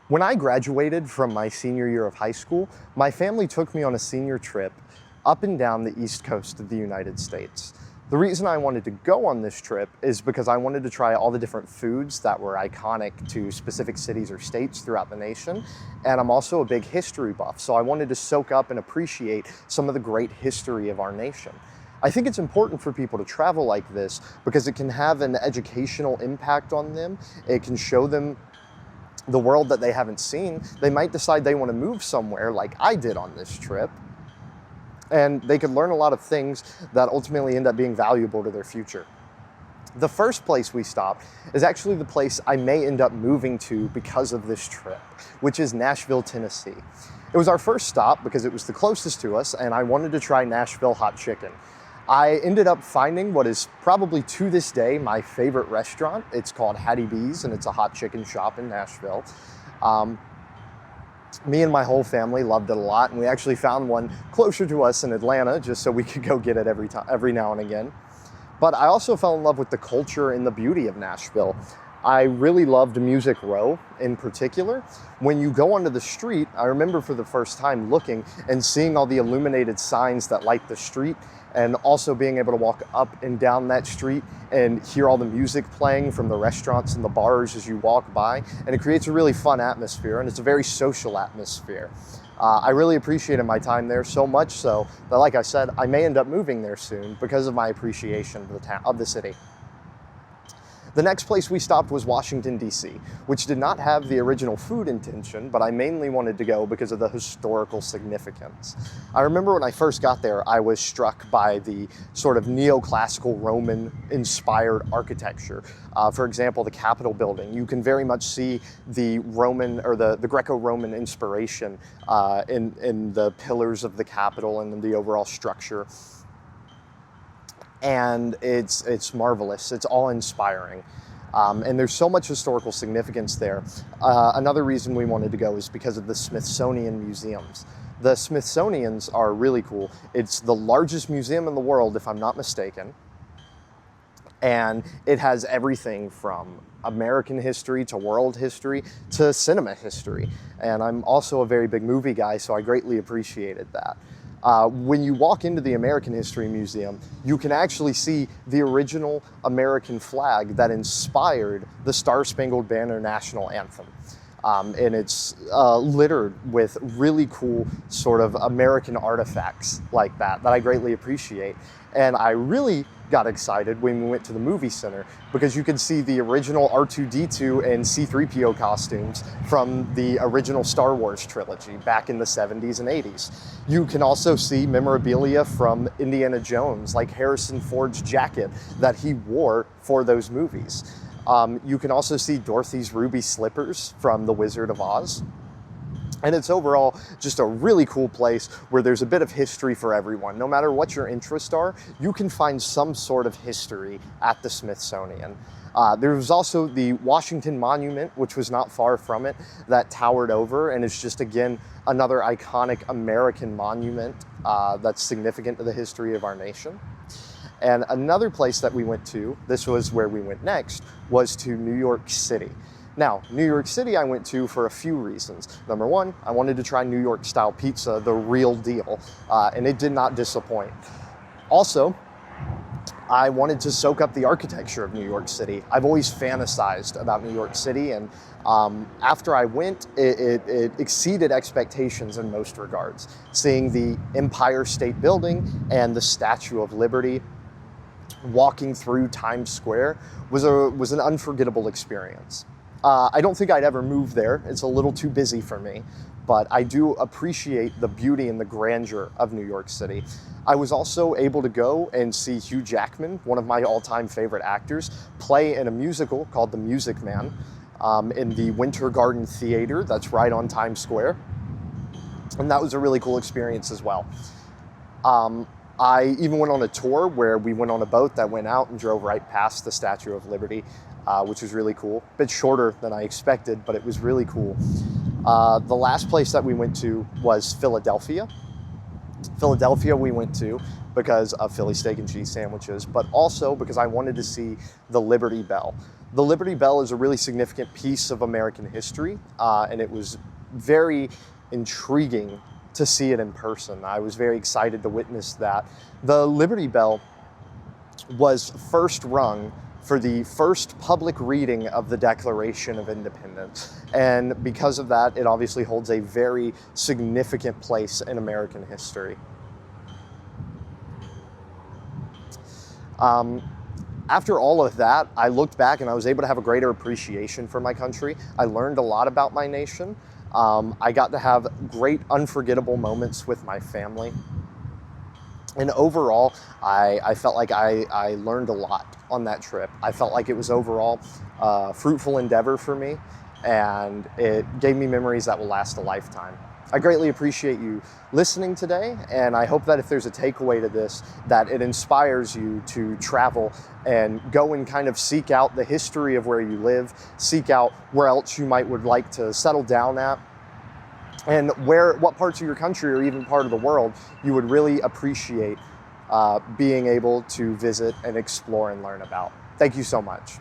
When I graduated from my senior year of high school, my family took me on a senior trip up and down the East Coast of the United States. The reason I wanted to go on this trip is because I wanted to try all the different foods that were iconic to specific cities or states throughout the nation. And I'm also a big history buff, so I wanted to soak up and appreciate some of the great history of our nation. I think it's important for people to travel like this because it can have an educational impact on them. It can show them the world that they haven't seen. They might decide they want to move somewhere like I did on this trip, and they could learn a lot of things that ultimately end up being valuable to their future. The first place we stopped is actually the place I may end up moving to because of this trip, which is Nashville, Tennessee. It was our first stop because it was the closest to us, and I wanted to try Nashville hot chicken. I ended up finding what is probably to this day my favorite restaurant. It's called Hattie B's, and it's a hot chicken shop in Nashville. Me and my whole family loved it a lot, and we actually found one closer to us in Atlanta just so we could go get it every now and again. But I also fell in love with the culture and the beauty of Nashville. I really loved Music Row in particular. When you go onto the street, I remember for the first time looking and seeing all the illuminated signs that light the street, and also being able to walk up and down that street and hear all the music playing from the restaurants and the bars as you walk by. And it creates a really fun atmosphere, and it's a very social atmosphere. I really appreciated my time there, so much so that, like I said, I may end up moving there soon because of my appreciation of the city. The next place we stopped was Washington, D.C., which did not have the original food intention, but I mainly wanted to go because of the historical significance. I remember when I first got there, I was struck by the sort of neoclassical Roman-inspired architecture. For example, the Capitol building. You can very much see the Roman, or the Greco-Roman inspiration in the pillars of the Capitol and in the overall structure. And it's marvelous. It's awe-inspiring. And there's so much historical significance there. Another reason we wanted to go is because of the Smithsonian museums. The Smithsonians are really cool. It's the largest museum in the world, if I'm not mistaken. And it has everything from American history to world history to cinema history. And I'm also a very big movie guy, so I greatly appreciated that. When you walk into the American History Museum, you can actually see the original American flag that inspired the Star-Spangled Banner national anthem. And it's littered with really cool sort of American artifacts like that I greatly appreciate. And I really got excited when we went to the movie center because you could see the original R2-D2 and C-3PO costumes from the original Star Wars trilogy back in the 70s and 80s. You can also see memorabilia from Indiana Jones, like Harrison Ford's jacket that he wore for those movies. You can also see Dorothy's ruby slippers from The Wizard of Oz. And it's overall just a really cool place where there's a bit of history for everyone. No matter what your interests are, you can find some sort of history at the Smithsonian. There was also the Washington Monument, which was not far from it, that towered over, and is just, again, another iconic American monument that's significant to the history of our nation. And another place that we went to, this was where we went next, was to New York City. Now, New York City I went to for a few reasons. Number one, I wanted to try New York style pizza, the real deal, and it did not disappoint. Also, I wanted to soak up the architecture of New York City. I've always fantasized about New York City, and after I went, it exceeded expectations in most regards. Seeing the Empire State Building and the Statue of Liberty, walking through Times Square was an unforgettable experience. I don't think I'd ever move there. It's a little too busy for me, but I do appreciate the beauty and the grandeur of New York City. I was also able to go and see Hugh Jackman, one of my all-time favorite actors, play in a musical called The Music Man in the Winter Garden Theater that's right on Times Square. And that was a really cool experience as well. I even went on a tour where we went on a boat that went out and drove right past the Statue of Liberty, which was really cool. A bit shorter than I expected, but it was really cool. The last place that we went to was Philadelphia. Philadelphia we went to because of Philly steak and cheese sandwiches, but also because I wanted to see the Liberty Bell. The Liberty Bell is a really significant piece of American history, and it was very intriguing to see it in person. I was very excited to witness that. The Liberty Bell was first rung for the first public reading of the Declaration of Independence. And because of that, it obviously holds a very significant place in American history. After all of that, I looked back and I was able to have a greater appreciation for my country. I learned a lot about my nation. I got to have great, unforgettable moments with my family. And overall, I felt like I learned a lot on that trip. I felt like it was overall a fruitful endeavor for me, and it gave me memories that will last a lifetime. I greatly appreciate you listening today, and I hope that if there's a takeaway to this, that it inspires you to travel and go and kind of seek out the history of where you live, seek out where else you would like to settle down at, and what parts of your country or even part of the world you would really appreciate being able to visit and explore and learn about. Thank you so much.